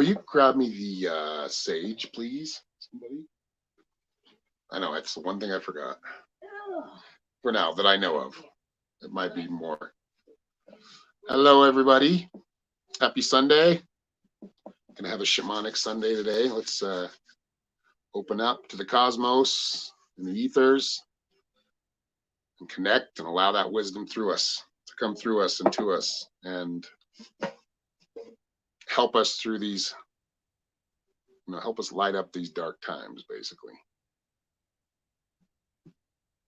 will you grab me the sage, please? Somebody? I know, it's the one thing I forgot. For now, that I know of. It might be more. Hello, everybody. Happy Sunday. Gonna have a shamanic Sunday today. Let's open up to the cosmos and the ethers and connect and allow that wisdom through us to come through us and to us and help us through these, help us light up these dark times, basically.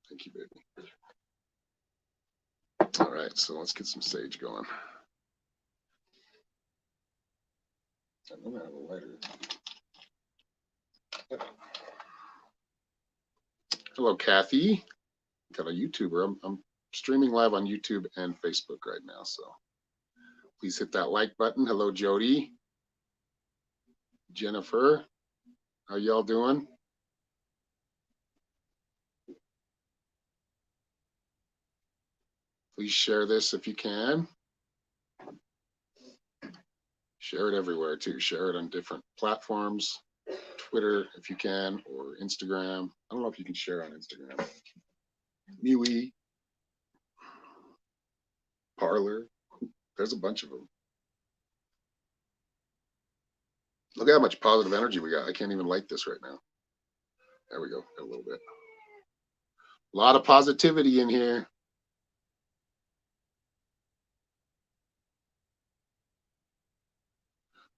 Thank you, baby. All right, so let's get some sage going. I don't have a lighter. Hello, Kathy. Got a YouTuber. I'm streaming live on YouTube and Facebook right now, so please hit that like button. Hello, Jody. Jennifer, how y'all doing? Please share this if you can. Share it everywhere too. Share it on different platforms, Twitter if you can, or Instagram. I don't know if you can share on Instagram. MeWe, Parlor. There's a bunch of them. Look at how much positive energy we got. I can't even light this right now. There we go. A little bit. A lot of positivity in here.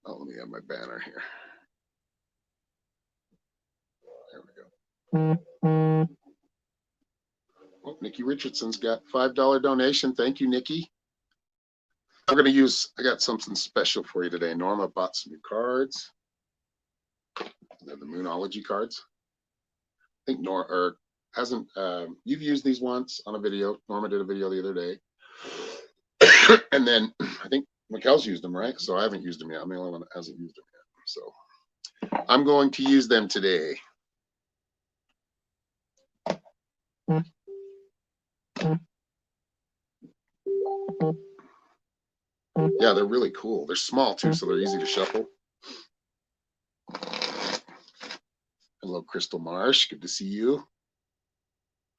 Oh, let me have my banner here. There we go. Oh, Nikki Richardson's got $5 donation. Thank you, Nikki. I'm going to use, I got something special for you today. Norma bought some new cards. They're the Moonology cards. I think Norma, or hasn't, you've used these once on a video. Norma did a video the other day. And then I think Mikkel's used them, right? So I haven't used them yet. I'm the only one that hasn't used them yet. So I'm going to use them today. Yeah, they're really cool. They're small too, so they're easy to shuffle. Hello, Crystal Marsh. Good to see you.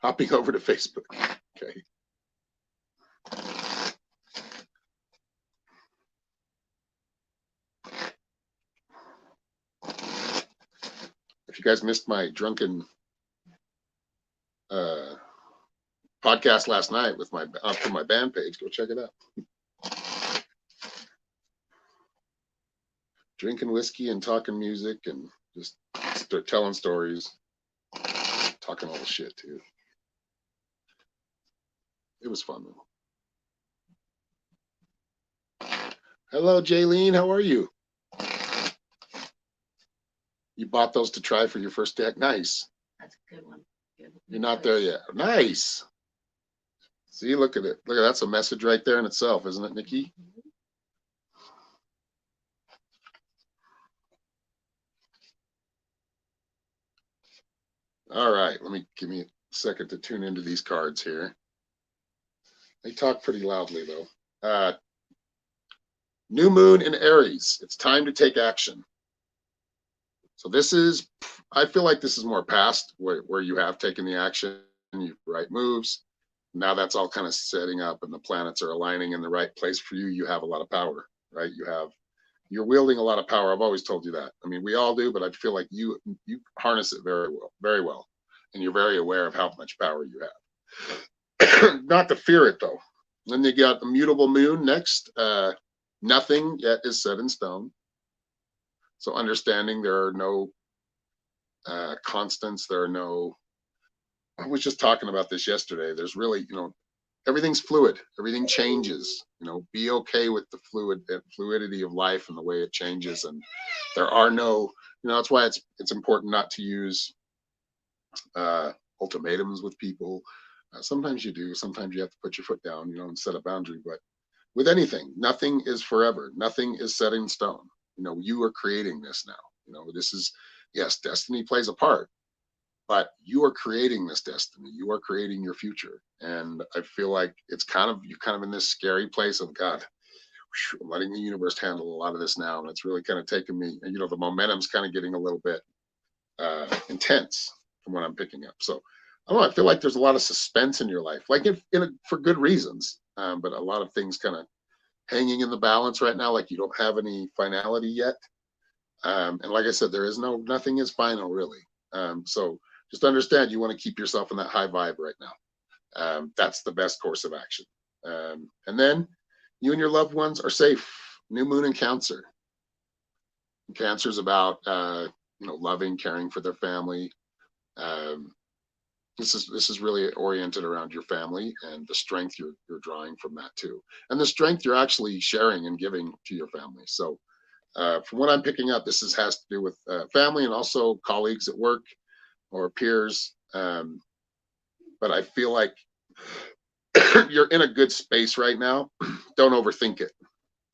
Hopping over to Facebook. Okay. If you guys missed my drunken podcast last night with my from my band page, go check it out. Drinking whiskey and talking music and just telling stories, talking all the shit too. It was fun though. Hello, Jaylene. How are you? You bought those to try for your first deck. Nice. That's a good one. Good. You're not there yet. Nice. See, look at it. Look at that's a message right there in itself, isn't it, Nikki? All right, give me a second to tune into these cards here. They talk pretty loudly though. New moon in Aries. It's time to take action. So this is, I feel like this is more past where you have taken the action, you right moves. Now that's all kind of setting up and the planets are aligning in the right place for you. You have a lot of power, right? You're wielding a lot of power. I've always told you that. I mean, we all do, but I feel like you harness it very well. And you're very aware of how much power you have. Not to fear it though. Then you got the mutable moon next. Nothing yet is set in stone. So understanding there are no constants, there are no, I was just talking about this yesterday. There's really, everything's fluid, everything changes, be okay with the fluidity of life and the way it changes. And there are no, that's why it's important not to use ultimatums with people. Sometimes you do, sometimes you have to put your foot down, and set a boundary, but with anything, nothing is forever. Nothing is set in stone. You are creating this now. This is, yes, destiny plays a part, but you are creating this destiny. You are creating your future. And I feel like you're kind of in this scary place of, God, I'm letting the universe handle a lot of this now, and it's really kind of taken me. And the momentum's kind of getting a little bit intense from what I'm picking up. So I don't know. I feel like there's a lot of suspense in your life, like for good reasons, but a lot of things kind of hanging in the balance right now. Like you don't have any finality yet, and like I said, nothing is final really. So just understand you want to keep yourself in that high vibe right now. That's the best course of action. And then you and your loved ones are safe. New moon in Cancer. Cancer is about loving, caring for their family. This is really oriented around your family and the strength you're drawing from that too, and the strength you're actually sharing and giving to your family. So from what I'm picking up, this has to do with family and also colleagues at work or peers. But I feel like you're in a good space right now. Don't overthink it,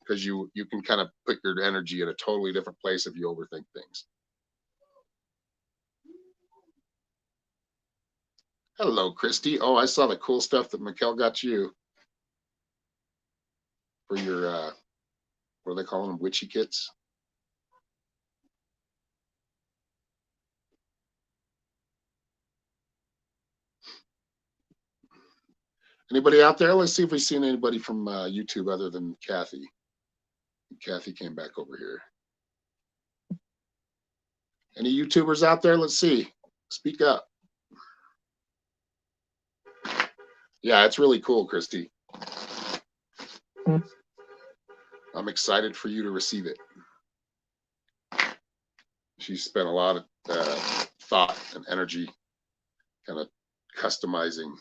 because you can kind of put your energy in a totally different place if you overthink things. Hello, Christy. Oh, I saw the cool stuff that Mikkel got you for your, what are they calling them, witchy kits? Anybody out there? Let's see if we've seen anybody from YouTube other than Kathy. Kathy came back over here. Any YouTubers out there? Let's see. Speak up. Yeah, it's really cool, Christy. I'm excited for you to receive it. She spent a lot of thought and energy kind of customizing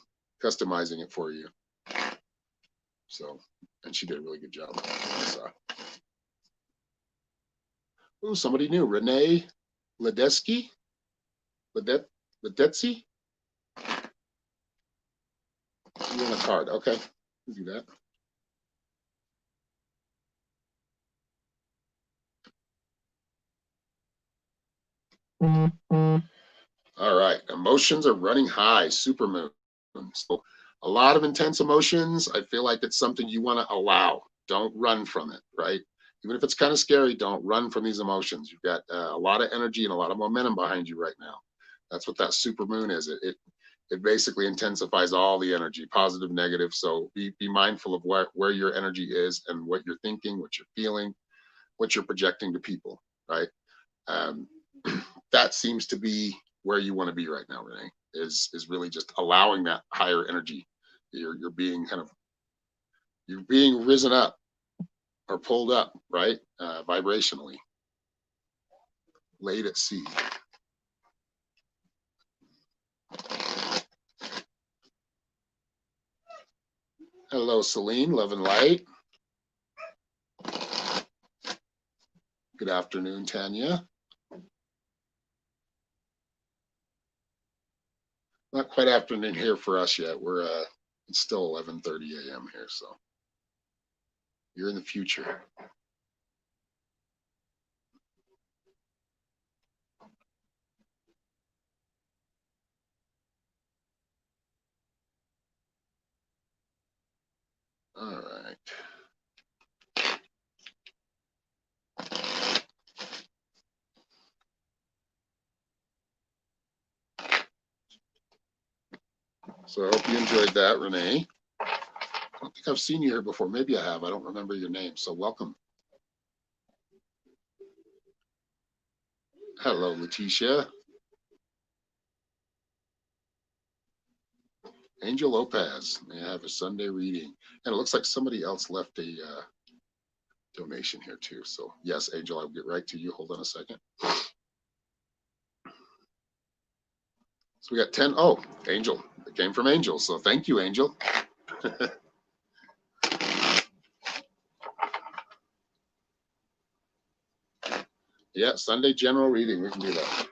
it for you. So, and she did a really good job. Oh, somebody new. Renee Ledetsky? Ledetsy? You want a card. Okay, we'll do that. All right, emotions are running high, supermoon. So a lot of intense emotions. I feel like it's something you want to allow. Don't run from it, right? Even if it's kind of scary, don't run from these emotions. You've got a lot of energy and a lot of momentum behind you right now. That's what that supermoon is. It basically intensifies all the energy, positive, negative. So be mindful of where your energy is and what you're thinking, what you're feeling, what you're projecting to people, right? That seems to be where you want to be right now, Renee, is really just allowing that higher energy. You're being risen up or pulled up, right? Vibrationally. Laid at sea. Hello, Celine, love and light. Good afternoon, Tanya. Not quite afternoon here for us yet. We're it's still 11:30 a.m. here, so you're in the future. All right. So I hope you enjoyed that, Renee. I don't think I've seen you here before. Maybe I have. I don't remember your name. So welcome. Hello, Letitia. Angel Lopez may have a Sunday reading. And it looks like somebody else left a donation here too. So yes, Angel, I'll get right to you. Hold on a second. So we got 10. Oh, Angel. It came from Angel. So thank you, Angel. Yeah, Sunday general reading. We can do that.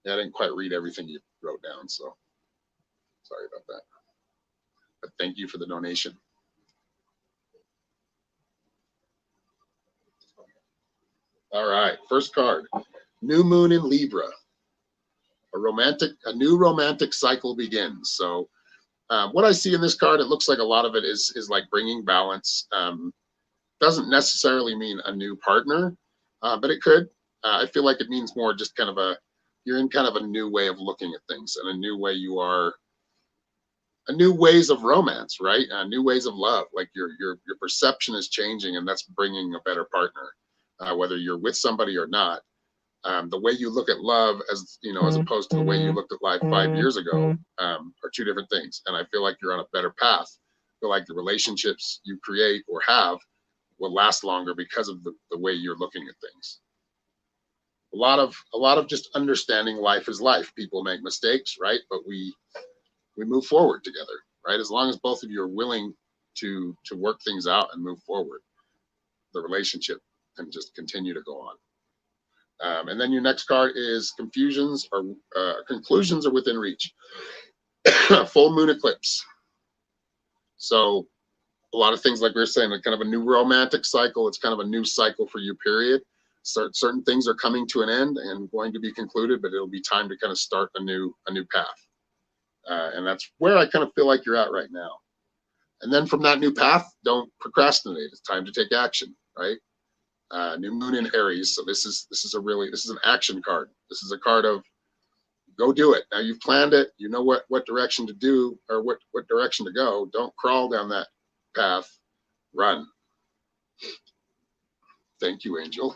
Yeah, I didn't quite read everything you wrote down, so sorry about that. But thank you for the donation. All right, first card. New moon in Libra. A new romantic cycle begins. So what I see in this card, it looks like a lot of it is like bringing balance. Doesn't necessarily mean a new partner, but it could. I feel like it means more just kind of you're in kind of a new way of looking at things, and a new way a new ways of romance, right? New ways of love. Like your perception is changing, and that's bringing a better partner, whether you're with somebody or not. The way you look at love, as you know, as opposed to the way you looked at life 5 years ago, are two different things. And I feel like you're on a better path. I feel like the relationships you create or have will last longer because of the way you're looking at things. A lot of just understanding life is life. People make mistakes, right? But we move forward together, right? As long as both of you are willing to work things out and move forward, the relationship can just continue to go on. And then your next card is confusions or conclusions are within reach. Full moon eclipse. So a lot of things, like we were saying, like kind of a new romantic cycle. It's kind of a new cycle for you, period. Certain things are coming to an end and going to be concluded, but it'll be time to kind of start a new path. And that's where I kind of feel like you're at right now. And then from that new path, don't procrastinate. It's time to take action, right? New moon in Aries. So this is an action card. This is a card of go do it. Now you've planned it. You know what direction to do or what direction to go. Don't crawl down that path. Run. Thank you, Angel.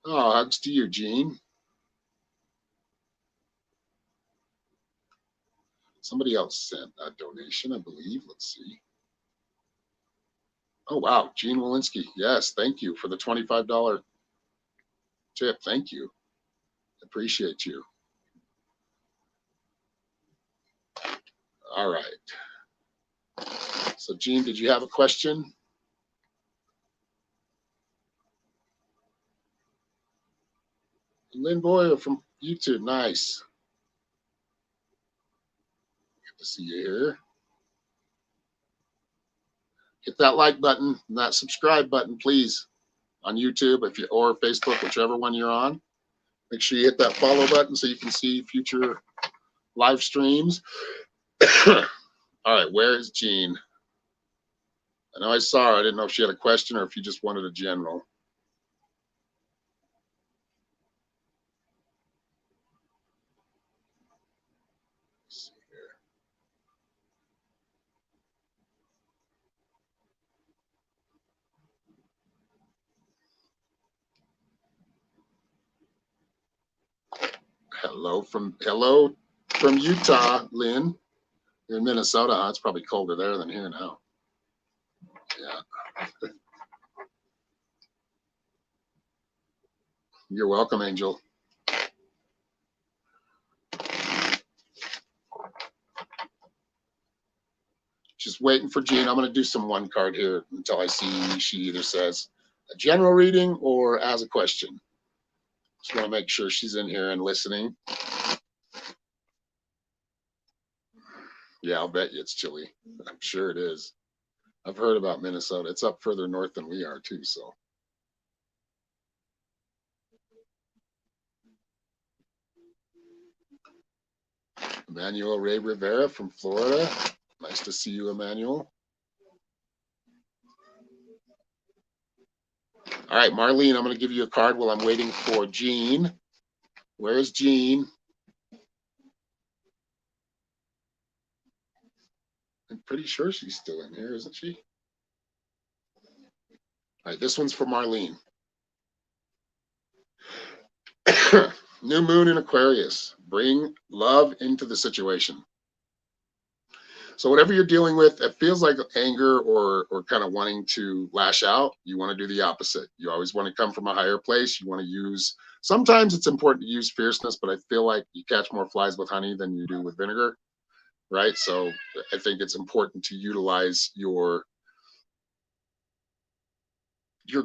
Oh, hugs to you, Jean. Somebody else sent a donation, I believe. Let's see. Oh, wow. Gene Walensky. Yes, thank you for the $25 tip. Thank you. Appreciate you. All right. So, Gene, did you have a question? Lynn Boyle from YouTube. Nice. Good to see you here. Hit that like button and that subscribe button, please, on YouTube or Facebook, whichever one you're on. Make sure you hit that follow button so you can see future live streams. All right, where is Jean? I know I saw her. I didn't know if she had a question or if you just wanted a general. Let's see here. Hello from Utah, Lynn. You're in Minnesota, huh? It's probably colder there than here now. Yeah. You're welcome, Angel. Just waiting for Jean. I'm going to do some one card here until I see she either says a general reading or as a question. Just want to make sure she's in here and listening. Yeah, I'll bet you it's chilly. I'm sure it is. I've heard about Minnesota. It's up further north than we are too, so. Emmanuel Ray Rivera from Florida. Nice to see you, Emmanuel. All right, Marlene, I'm going to give you a card while I'm waiting for Jean. Where's Jean? I'm pretty sure she's still in here, isn't she? All right, this one's for Marlene. New moon in Aquarius. Bring love into the situation. So whatever you're dealing with, it feels like anger or kind of wanting to lash out. You want to do the opposite. You always want to come from a higher place. You want to use, sometimes it's important to use fierceness, but I feel like you catch more flies with honey than you do with vinegar, right? So I think it's important to utilize your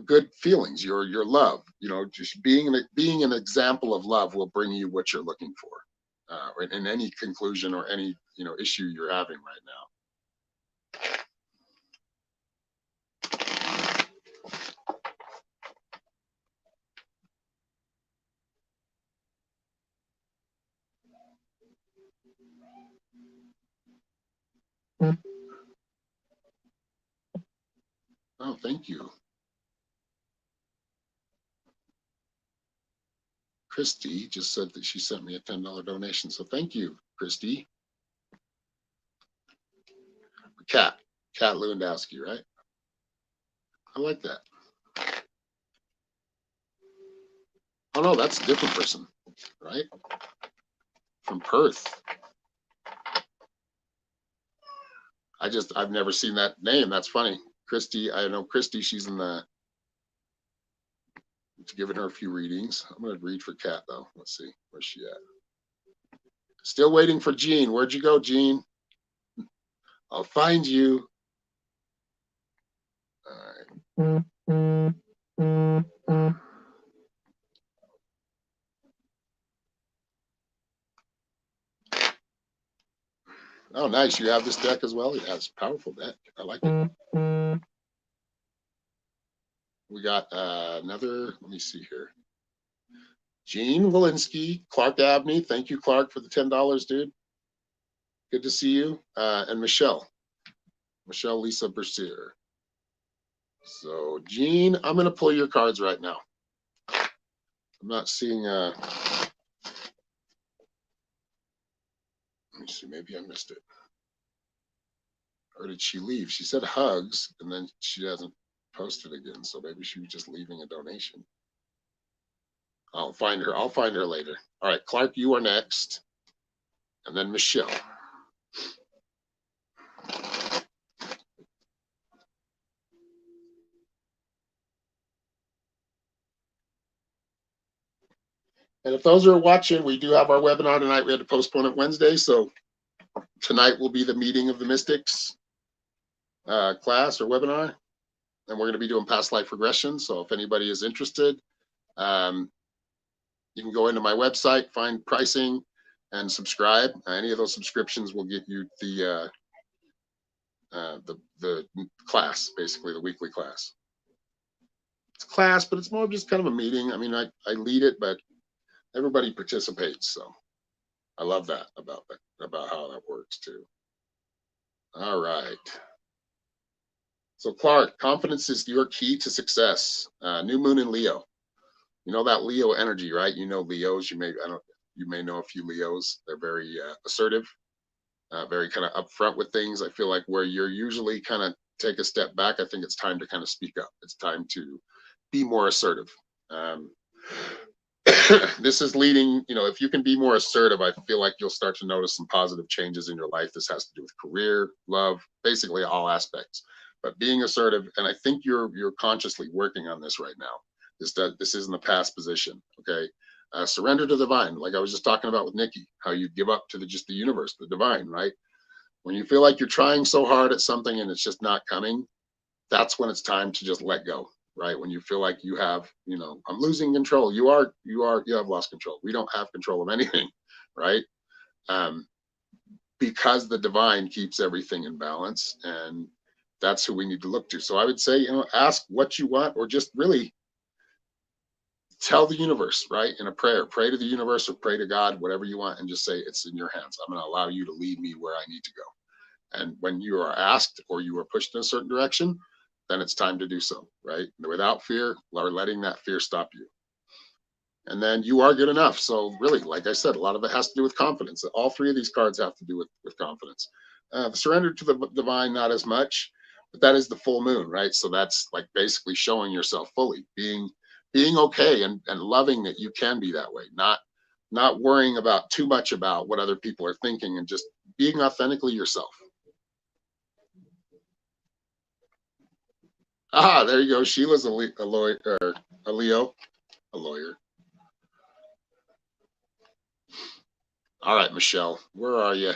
good feelings, your love. You know, just being an example of love will bring you what you're looking for. In any conclusion or any issue you're having right now. Oh, thank you. Christy just said that she sent me a $10 donation. So thank you, Christy. Kat Lewandowski, right? I like that. Oh no, that's a different person, right? From Perth. I've never seen that name. That's funny. Christy, I know Christy, she's in the, giving her a few readings. I'm going to read for Kat though. Let's see, where's she at? Still waiting for Jean. Where'd you go, Jean? I'll find you. All right. Oh, nice. You have this deck as well? Yeah, it's a powerful deck. I like it. We got another, let me see here. Gene Walensky, Clark Abney. Thank you, Clark, for the $10, dude. Good to see you. And Michelle Lisa Bercier. So, Gene, I'm going to pull your cards right now. I'm not seeing, let me see, maybe I missed it. Or did she leave? She said hugs, and then she hasn't posted again. So maybe she was just leaving a donation. I'll find her. I'll find her later. All right, Clark, you are next. And then Michelle. And if those are watching, we do have our webinar tonight. We had to postpone it Wednesday. So tonight will be the meeting of the mystics class or webinar. And we're going to be doing past life regression. So if anybody is interested, you can go into my website, find pricing, and subscribe. Any of those subscriptions will get you the class, basically the weekly class. It's a class, but it's more of just kind of a meeting. I mean, I lead it, but everybody participates. So I love that about how that works too. All right. So Clark, confidence is your key to success. New moon in Leo. You know that Leo energy, right? You know Leos. You may know a few Leos. They're very assertive, very kind of upfront with things. I feel like where you're usually kind of take a step back, I think it's time to kind of speak up. It's time to be more assertive. This is leading, if you can be more assertive, I feel like you'll start to notice some positive changes in your life. This has to do with career, love, basically all aspects. But being assertive, and I think you're consciously working on this right now. This isn't a past position, okay? Surrender to the divine, like I was just talking about with Nikki, how you give up to just the universe, the divine, right? When you feel like you're trying so hard at something and it's just not coming, that's when it's time to just let go, right? When you feel like you have, I'm losing control. You have lost control. We don't have control of anything, right? Because the divine keeps everything in balance, and that's who we need to look to. So I would say, ask what you want, or just really tell the universe, right? In a prayer, pray to the universe or pray to God, whatever you want, and just say, it's in your hands. I'm going to allow you to lead me where I need to go. And when you are asked or you are pushed in a certain direction, then it's time to do so, right? Without fear, or letting that fear stop you. And then you are good enough. So really, like I said, a lot of it has to do with confidence. All three of these cards have to do with confidence. The surrender to the divine, not as much, but that is the full moon, right? So that's like basically showing yourself fully, being okay and loving that you can be that way, not worrying about too much about what other people are thinking, and just being authentically yourself. There you go. Sheila's a lawyer, a Leo, a lawyer. All right, Michelle, where are you?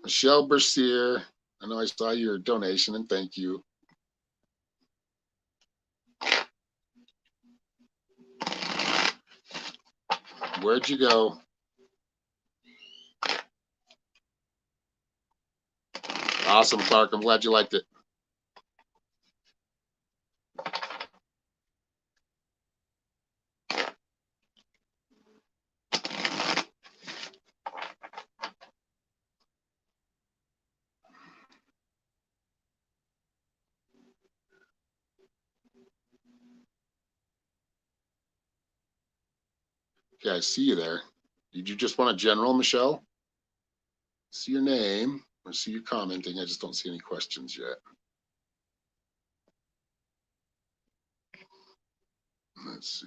Michelle Bercier. I know I saw your donation, and thank you. Where'd you go? Awesome, Clark. I'm glad you liked it. Okay, I see you there. Did you just want a general, Michelle? See your name or see you commenting. I just don't see any questions yet. Let's see.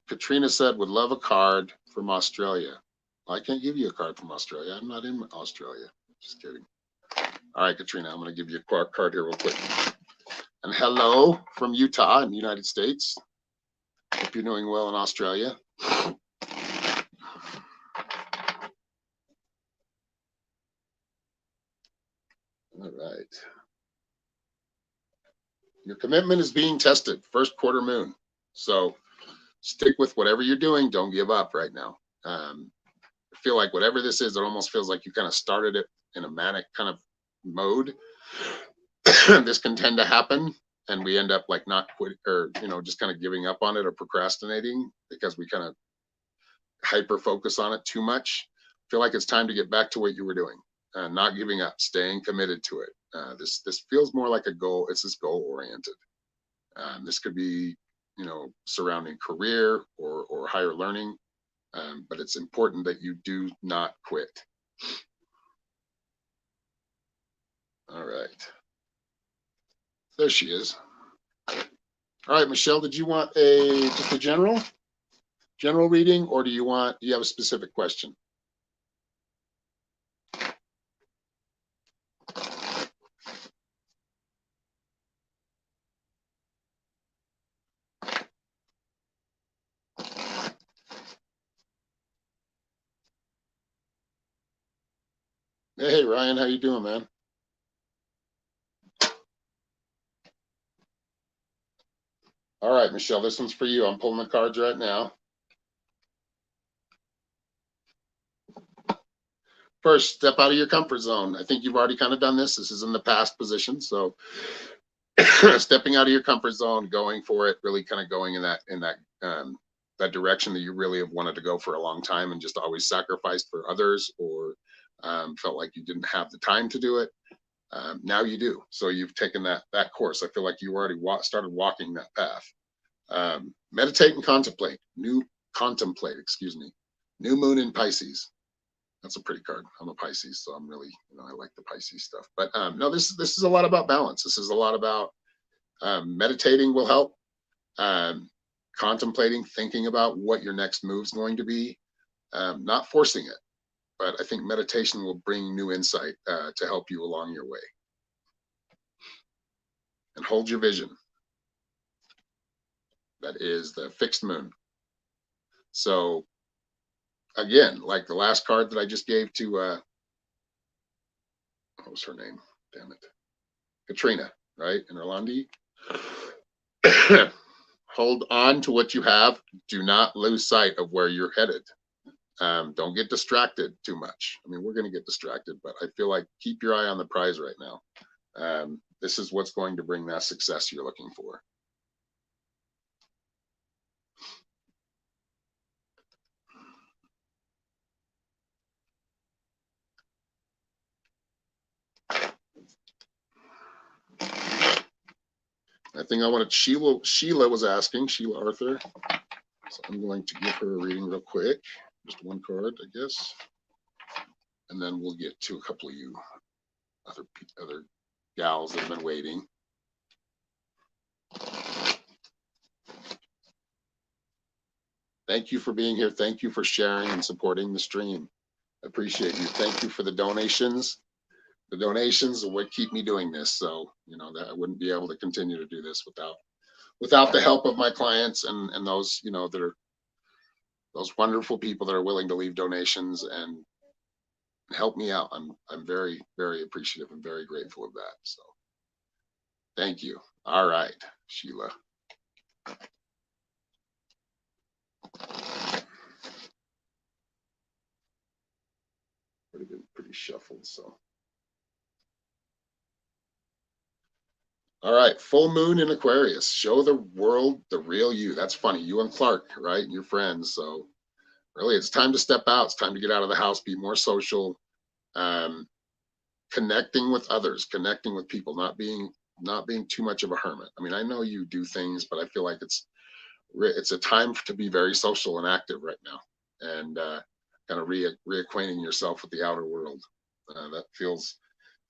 Katrina said, would love a card from Australia. I can't give you a card from Australia. I'm not in Australia. Just kidding. All right, Katrina, I'm going to give you a card here real quick. And hello from Utah in the United States. Hope you're doing well in Australia. All right. Your commitment is being tested, first quarter moon. So stick with whatever you're doing. Don't give up right now. I feel like whatever this is, it almost feels like you kind of started it in a manic kind of mode. This can tend to happen, and we end up like not quit or just kind of giving up on it or procrastinating because we kind of hyper focus on it too much. I feel like it's time to get back to what you were doing, not giving up, staying committed to it. This feels more like a goal. It's this goal oriented. This could be surrounding career or higher learning. But it's important that you do not quit. All right. There she is. All right, Michelle, did you want just a general reading, or do you have a specific question? Hey, Ryan, how you doing, man? All right, Michelle, this one's for you. I'm pulling the cards right now. First, step out of your comfort zone. I think you've already kind of done this. This is in the past position. So stepping out of your comfort zone, going for it, really kind of going in that direction that you really have wanted to go for a long time and just always sacrificed for others or felt like you didn't have the time to do it. Now you do. So you've taken that course. I feel like you already started walking that path. Meditate and contemplate. Excuse me. New moon in Pisces. That's a pretty card. I'm a Pisces, so I'm really, I like the Pisces stuff. But no, this is a lot about balance. This is a lot about meditating will help. Contemplating, thinking about what your next move is going to be, not forcing it. But I think meditation will bring new insight to help you along your way. And hold your vision. That is the fixed moon. So again, like the last card that I just gave to, what was her name? Damn it. Katrina, right? In Orlandi. Hold on to what you have. Do not lose sight of where you're headed. Don't get distracted too much. I mean, we're going to get distracted, but I feel like keep your eye on the prize right now. This is what's going to bring that success you're looking for. I think I wanted Sheila was asking, Sheila Arthur. So I'm going to give her a reading real quick. Just one card, I guess. And then we'll get to a couple of you other gals that have been waiting. Thank you for being here. Thank you for sharing and supporting the stream. I appreciate you. Thank you for the donations. The donations are what keep me doing this. So, that I wouldn't be able to continue to do this without the help of my clients and those, that are those wonderful people that are willing to leave donations and help me out. I'm very, very appreciative and very grateful of that. So thank you. All right, Sheila. Pretty shuffled. So All right, full moon in Aquarius. Show the world the real you. That's funny. You and Clark, right? And your friends. So really, it's time to step out. It's time to get out of the house, be more social, um, connecting with others, connecting with people, not being too much of a hermit. I mean, I know you do things, but I feel like it's a time to be very social and active right now, and kind of reacquainting yourself with the outer world. That feels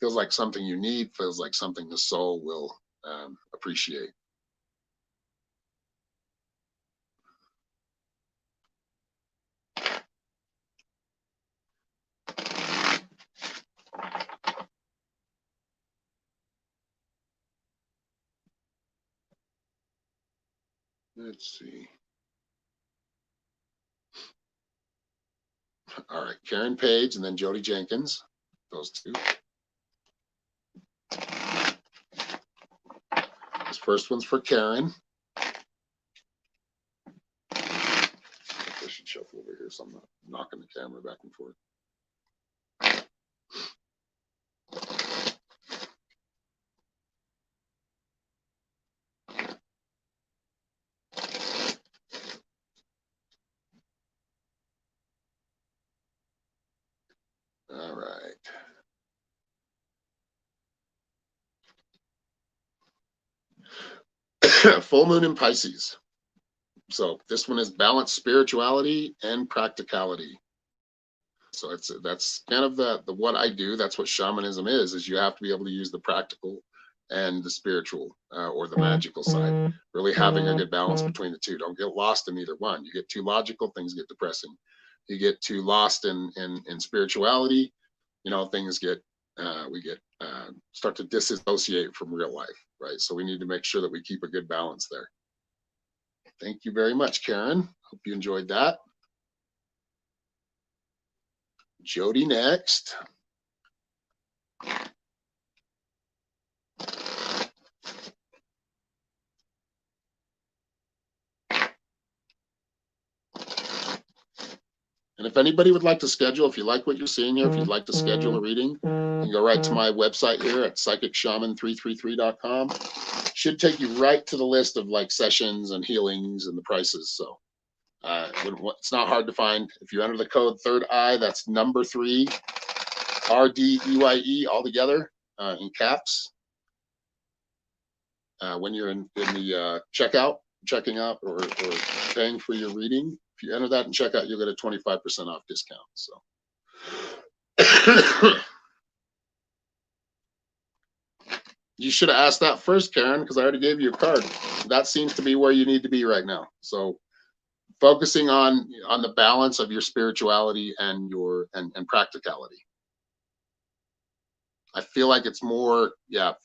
like something you need. Feels like something the soul will appreciate. Let's see. All right, Karen Page and then Jody Jenkins. Those two. This first one's for Karen. I should shuffle over here so I'm not knocking the camera back and forth. All right. Full moon in Pisces. So this one is balanced spirituality and practicality. So that's kind of the what I do. That's what shamanism is you have to be able to use the practical and the spiritual or the magical side. Really having a good balance between the two. Don't get lost in either one. You get too logical, things get depressing. You get too lost in spirituality, things get we get start to disassociate from real life, right? So we need to make sure that we keep a good balance there. Thank you very much, Karen. Hope you enjoyed that. Jody next. And if anybody would like to schedule, if you like what you're seeing here, if you'd like to schedule a reading, you can go right to my website here at psychicshaman333.com. Should take you right to the list of like sessions and healings and the prices. So it's not hard to find. If you enter the code Third Eye, that's number 3, RDEYE all together in caps. When you're in the checking out or paying for your reading, if you enter that and check out, you'll get a 25% off discount. So you should have asked that first, Karen, because I already gave you a card. That seems to be where you need to be right now. So focusing on the balance of your spirituality and your and practicality. I feel like it's more,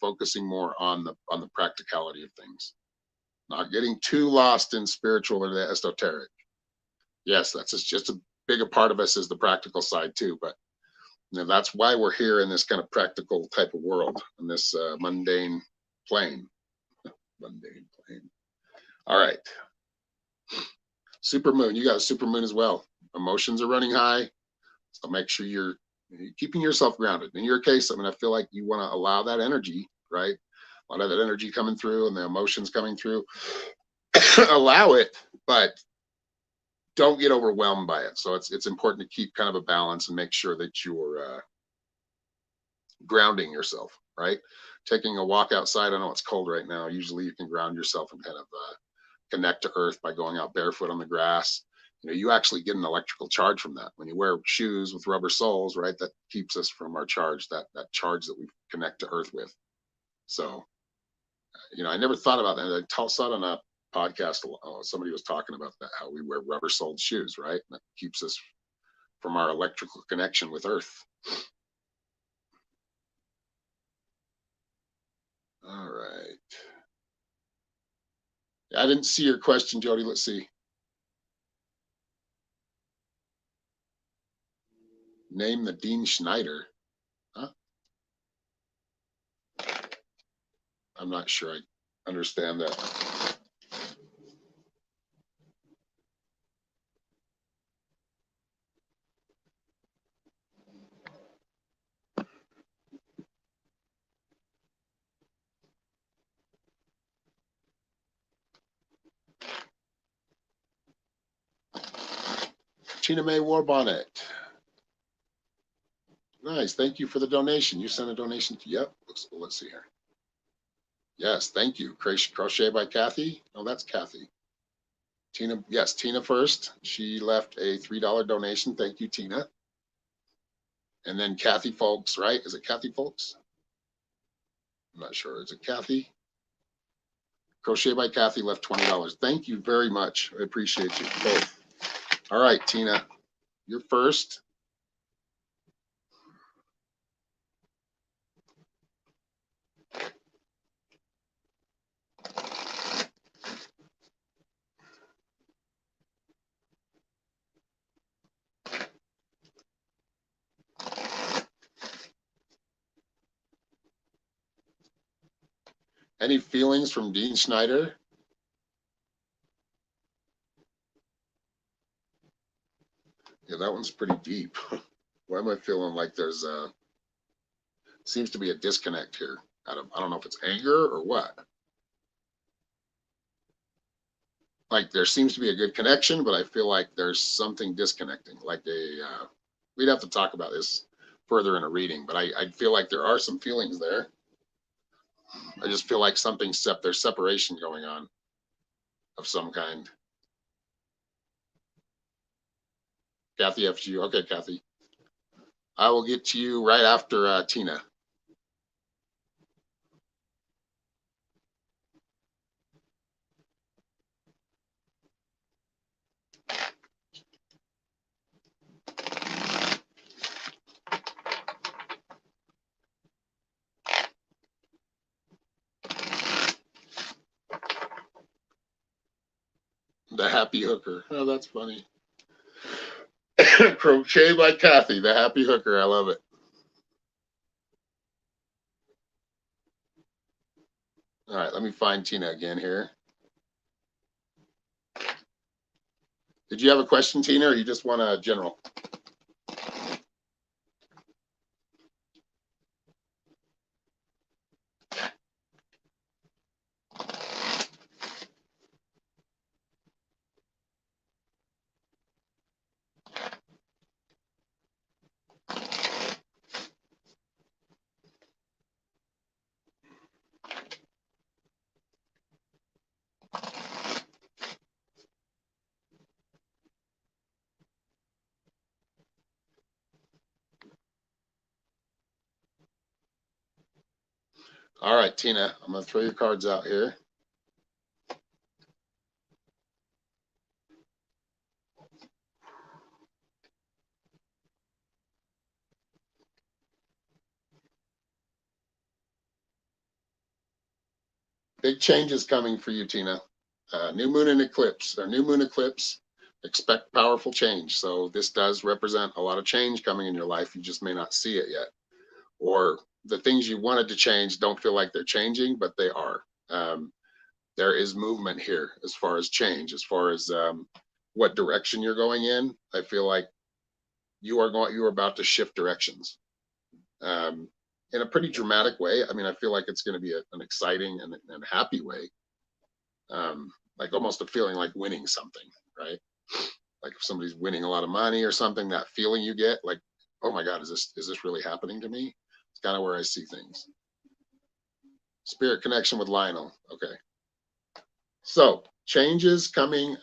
focusing more on the practicality of things, not getting too lost in spiritual or the esoteric. Yes, that's just a bigger part of us is the practical side too, but that's why we're here in this kind of practical type of world, in this mundane plane. Mundane plane. All right. Supermoon, you got a supermoon as well. Emotions are running high, so make sure you're keeping yourself grounded. In your case, I feel like you want to allow that energy, right? A lot of that energy coming through and the emotions coming through. Allow it, but don't get overwhelmed by it. So it's important to keep kind of a balance and make sure that you're grounding yourself, right? Taking a walk outside. I know it's cold right now. Usually you can ground yourself and kind of connect to earth by going out barefoot on the grass. You actually get an electrical charge from that. When you wear shoes with rubber soles, right, that keeps us from our charge, that charge that we connect to earth with. So, I never thought about that. I saw it on a podcast. Somebody was talking about that, how we wear rubber soled shoes, right? And that keeps us from our electrical connection with earth. All right. I didn't see your question, Jody. Let's see. Name the Dean Schneider. Huh? I'm not sure I understand that. Tina Mae Warbonnet. Nice. Thank you for the donation. You sent a donation to, yep. Let's see here. Yes, thank you. Crochet by Kathy. Oh, that's Kathy. Tina, yes, Tina first. She left a $3 donation. Thank you, Tina. And then Kathy Folks, right? Is it Kathy Folks? I'm not sure. Is it Kathy? Crochet by Kathy left $20. Thank you very much. I appreciate you both. All right, Tina, you're first. Any feelings from Dean Schneider? Yeah, that one's pretty deep. Why am I feeling like there's seems to be a disconnect here? I don't know if it's anger or what. Like there seems to be a good connection, but I feel like there's something disconnecting. Like we'd have to talk about this further in a reading, but I feel like there are some feelings there. I just feel like there's separation going on of some kind. Kathy FGU. Okay, Kathy. I will get to you right after Tina. The Happy Hooker. Oh, that's funny. Crochet by Kathy, the Happy Hooker. I love it. All right, let me find Tina again here. Did you have a question, Tina, or you just want a general? All right, Tina, I'm going to throw your cards out here. Big changes coming for you, Tina. New moon and eclipse, or new moon eclipse. Expect powerful change. So this does represent a lot of change coming in your life. You just may not see it yet. Or the things you wanted to change don't feel like they're changing, but they are. There is movement here as far as change, as far as what direction you're going in. I feel like you are about to shift directions in a pretty dramatic way. I mean, I feel like it's going to be an exciting and happy way, like almost a feeling like winning something, right? Like if somebody's winning a lot of money or something, that feeling you get, like, oh my God, is this really happening to me? It's kind of where I see things. Spirit connection with Lionel. Okay. So changes coming,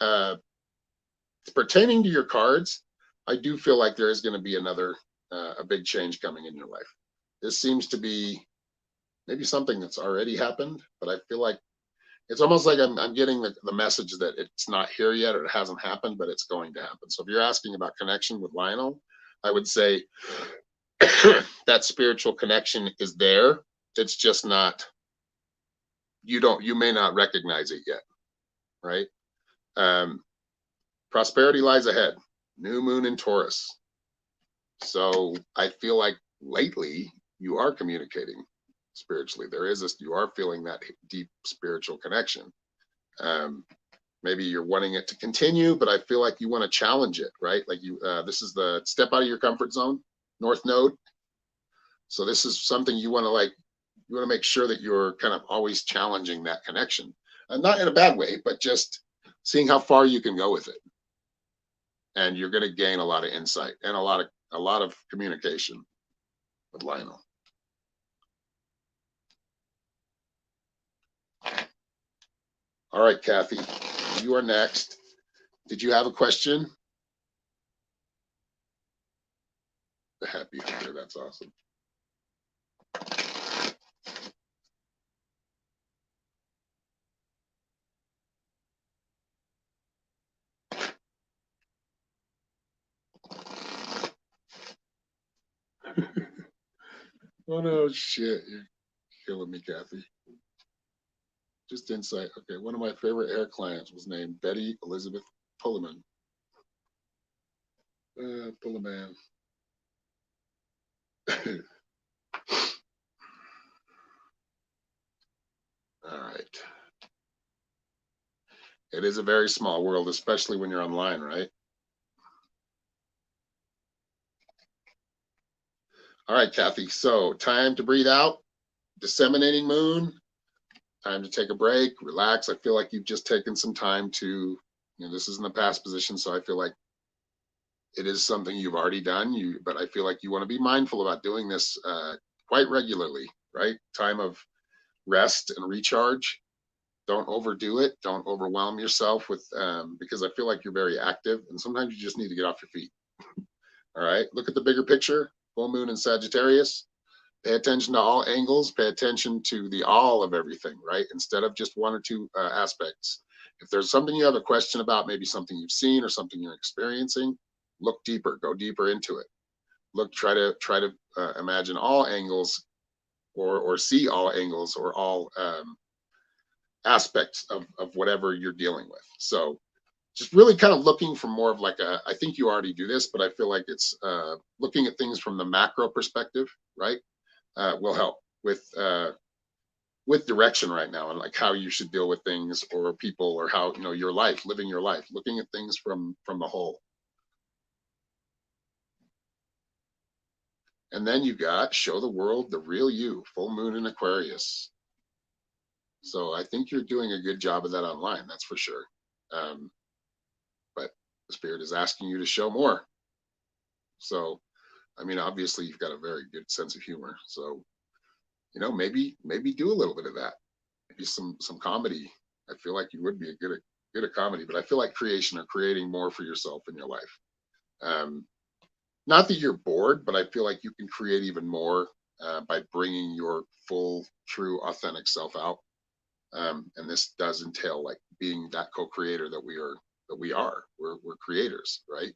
pertaining to your cards. I do feel like there is going to be a big change coming in your life. This seems to be maybe something that's already happened, but I feel like it's almost like I'm getting the message that it's not here yet, or it hasn't happened, but it's going to happen. So if you're asking about connection with Lionel, I would say that spiritual connection is there. It's just not, you may not recognize it yet, right? Prosperity lies ahead. New moon in Taurus. So I feel like lately you are communicating spiritually. You are feeling that deep spiritual connection. Maybe you're wanting it to continue, but I feel like you want to challenge it, right? Like this is the step out of your comfort zone, North Node. So this is something you want to make sure that you're kind of always challenging that connection, and not in a bad way, but just seeing how far you can go with it. and you're going to gain a lot of insight and a lot of communication with Lionel. All right, Kathy, you are next. Did you have a question? The happy hunter, that's awesome. Oh no, shit, you're killing me, Kathy. Just insight. Okay, one of my favorite hair clients was named Betty Elizabeth Pulliman. Pulliman. All right. It is a very small world, especially when you're online, right? All right, Kathy. So time to breathe out. Disseminating moon. Time to take a break, relax. I feel like you've just taken some time to, this is in the past position, so I feel like it is something you've already done. But I feel like you want to be mindful about doing this quite regularly, right? Time of rest and recharge. Don't overdo it. Don't overwhelm yourself with, because I feel like you're very active, and sometimes you just need to get off your feet. All right. Look at the bigger picture. Full moon in Sagittarius. Pay attention to all angles. Pay attention to the all of everything, right? Instead of just one or two aspects. If there's something you have a question about, maybe something you've seen or something you're experiencing, look deeper. Go deeper into it. Try to imagine all angles, or see all angles, or all aspects of whatever you're dealing with. So just really kind of looking for more of like I think you already do this, but I feel like it's looking at things from the macro perspective, right? Will help with direction right now, and like how you should deal with things or people, or how, your life, living your life, looking at things from the whole. And then you got show the world the real you, full moon in Aquarius. So I think you're doing a good job of that online, that's for sure. But the spirit is asking you to show more. So I mean, obviously you've got a very good sense of humor, so maybe do a little bit of that. Maybe some comedy. I feel like you would be good at comedy, but I feel like creation, or creating more for yourself in your life. Not that you're bored, but I feel like you can create even more by bringing your full, true, authentic self out. And this does entail like being that co-creator that we are. We're creators, right?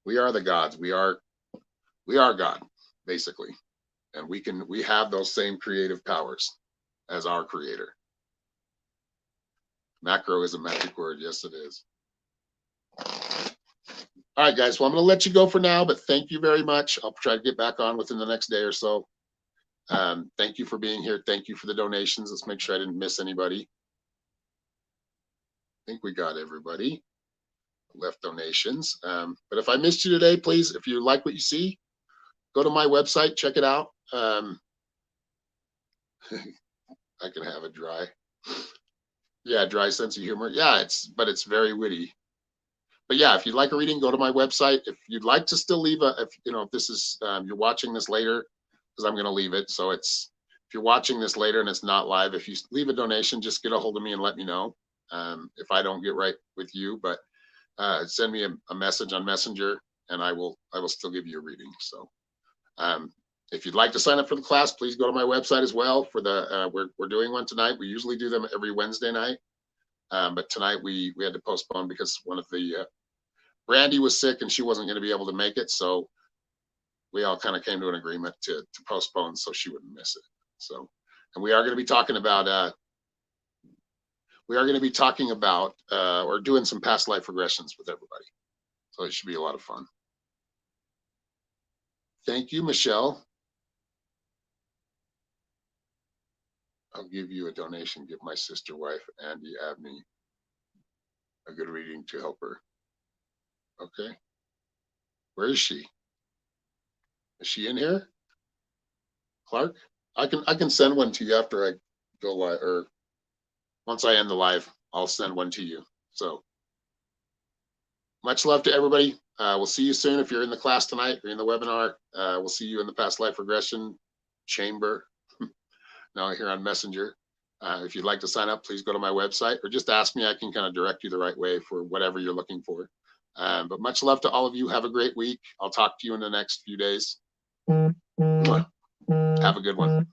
We are the gods. We are God, basically, and we have those same creative powers as our creator. Macro is a magic word. Yes, it is. All right, guys. Well, I'm going to let you go for now, but thank you very much. I'll try to get back on within the next day or so. Thank you for being here. Thank you for the donations. Let's make sure I didn't miss anybody. I think we got everybody left donations. But if I missed you today, please, if you like what you see, go to my website, check it out. I can have a dry sense of humor. Yeah, it's very witty. But yeah, if you'd like a reading, go to my website. If you'd like to still leave if this is, you're watching this later, because I'm going to leave it. So if you're watching this later and it's not live, if you leave a donation, just get a hold of me and let me know if I don't get right with you. But send me a message on Messenger, and I will still give you a reading. So if you'd like to sign up for the class, please go to my website as well. For the we're doing one tonight. We usually do them every Wednesday night, but tonight we had to postpone because one of the Brandy was sick and she wasn't going to be able to make it. So we all kind of came to an agreement to postpone so she wouldn't miss it. So, and we are going to be talking about or doing some past life regressions with everybody. So it should be a lot of fun. Thank you, Michelle. I'll give you a donation. Give my sister wife, Andy Abney, a good reading to help her. Okay. Where is she? Is she in here? Clark? I can send one to you after I go live, or once I end the live, I'll send one to you. So Much love to everybody. We'll see you soon. If you're in the class tonight or in the webinar, we'll see you in the past life regression chamber now here on Messenger. If you'd like to sign up, please go to my website or just ask me. I can kind of direct you the right way for whatever you're looking for. But much love to all of you. Have a great week. I'll talk to you in the next few days. Have a good one.